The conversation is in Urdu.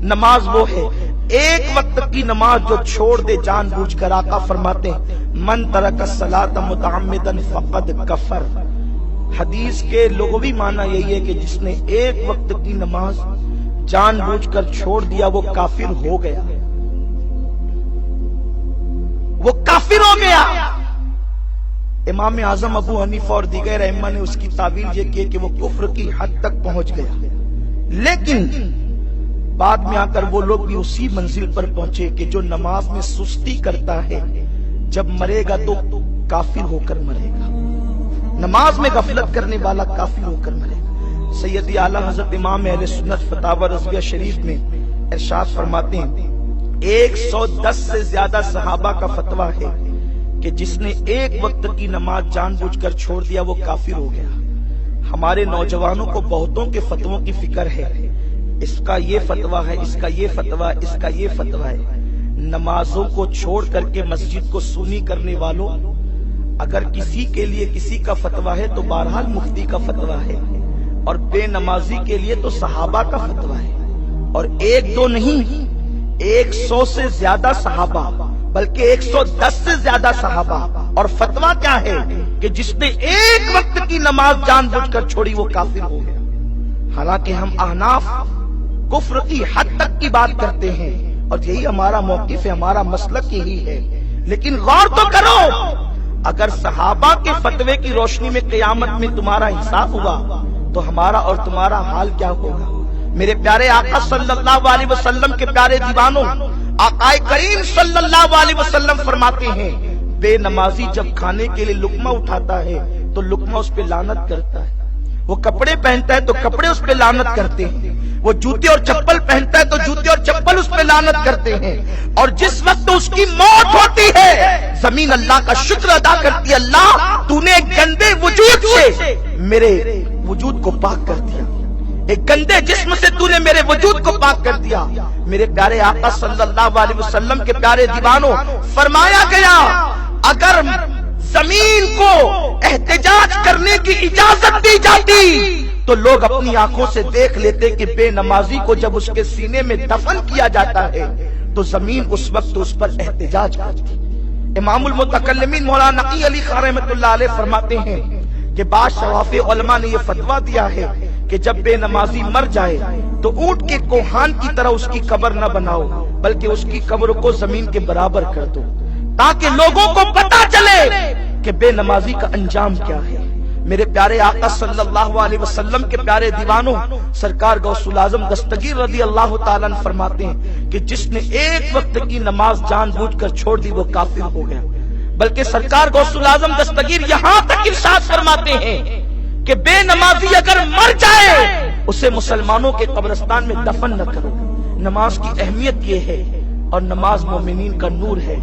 نماز وہ ہے ایک وقت کی نماز جو چھوڑ دے جان بوجھ کر، آقا فرماتے ہیں من ترک الصلاۃ متعمدا فقد کفر۔ حدیث کے لغوی معنی یہی ہے کہ جس نے ایک وقت کی نماز جان بوجھ کر چھوڑ دیا وہ کافر ہو گیا، وہ کافر ہو گیا۔ امام اعظم ابو حنیفہ اور دیگر ائمہ نے اس کی تعویل یہ کی کہ وہ کفر کی حد تک پہنچ گیا، لیکن بعد میں آ کر وہ لوگ بھی اسی منزل پر پہنچے کہ جو نماز میں سستی کرتا ہے جب مرے گا تو کافر ہو کر مرے گا، نماز میں غفلت کرنے والا کافر ہو کر مرے گا۔ سیدی اعلیٰ حضرت امام اہل سنت فتاوی رضویہ شریف میں ارشاد فرماتے ہیں 110 سے زیادہ صحابہ کا فتویٰ ہے کہ جس نے ایک وقت کی نماز جان بوجھ کر چھوڑ دیا وہ کافر ہو گیا۔ ہمارے نوجوانوں کو بہتوں کے فتووں کی فکر ہے، اس کا یہ فتویٰ ہے، اس کا یہ فتویٰ ہے، اس کا یہ فتویٰ ہے۔ نمازوں کو چھوڑ کر کے مسجد کو سونی کرنے والوں، اگر کسی کے لیے کسی کا فتویٰ ہے تو بہرحال مفتی کا فتویٰ ہے، اور بے نمازی کے لیے تو صحابہ کا فتویٰ ہے، اور ایک دو نہیں 100 سے زیادہ صحابہ، بلکہ 110 سے زیادہ صحابہ۔ اور فتویٰ کیا ہے کہ جس نے ایک وقت کی نماز جان بوجھ کر چھوڑی وہ کافر ہو گیا۔ حالانکہ ہم احناف کفر کی حد تک کی بات کرتے ہیں اور یہی ہمارا موقف ہے، ہمارا مسلک یہی ہے، لیکن غور تو کرو، اگر صحابہ کے فتوے کی روشنی میں قیامت میں تمہارا حساب ہوا تو ہمارا اور تمہارا حال کیا ہوگا؟ میرے پیارے آقا صلی اللہ علیہ وسلم کے پیارے دیوانوں، آقا کریم صلی اللہ علیہ وسلم فرماتے ہیں بے نمازی جب کھانے کے لیے لقمہ اٹھاتا ہے تو لقمہ اس پہ لعنت کرتا ہے، وہ کپڑے پہنتا ہے تو کپڑے اس پہ لعنت کرتے ہیں، وہ جوتے اور چپل پہنتا ہے تو جوتے اور چپل اس پہ لعنت کرتے ہیں، اور جس وقت اس کی موت ہوتی ہے زمین اللہ کا شکر ادا کرتی ہے، اللہ تو نے ایک گندے وجود سے میرے وجود کو پاک کر دیا، ایک گندے جسم سے تو نے میرے وجود کو پاک کر دیا۔ میرے پیارے آقا صلی اللہ علیہ وسلم کے پیارے دیوانوں، فرمایا گیا اگر زمین کو احتجاج کرنے کی اجازت دی جاتی تو لوگ اپنی آنکھوں سے دیکھ لیتے کہ بے نمازی کو جب اس کے سینے میں دفن کیا جاتا ہے تو زمین اس وقت اس پر احتجاج کرتی۔ امام المتکلمین مولانا نقی علی خان رحمۃ اللہ علیہ فرماتے ہیں کہ بعض شواف علماء نے یہ فتویٰ دیا ہے کہ جب بے نمازی مر جائے تو اونٹ کے کوہان کی طرح اس کی قبر نہ بناؤ، بلکہ اس کی قبر کو زمین کے برابر کر دو تاکہ لوگوں کو پتا چلے کہ بے نمازی کا انجام کیا ہے۔ میرے پیارے آقا صلی اللہ علیہ وسلم کے پیارے دیوانوں، سرکار غوث الاعظم دستگیر رضی اللہ تعالیٰ عنہ فرماتے ہیں کہ جس نے ایک وقت کی نماز جان بوجھ کر چھوڑ دی وہ کافر ہو گیا، بلکہ سرکار غوث الاعظم دستگیر یہاں تک ارشاد فرماتے ہیں کہ بے نمازی اگر مر جائے اسے مسلمانوں کے قبرستان میں دفن نہ کرو۔ نماز کی اہمیت یہ ہے، اور نماز مومنین کا نور ہے۔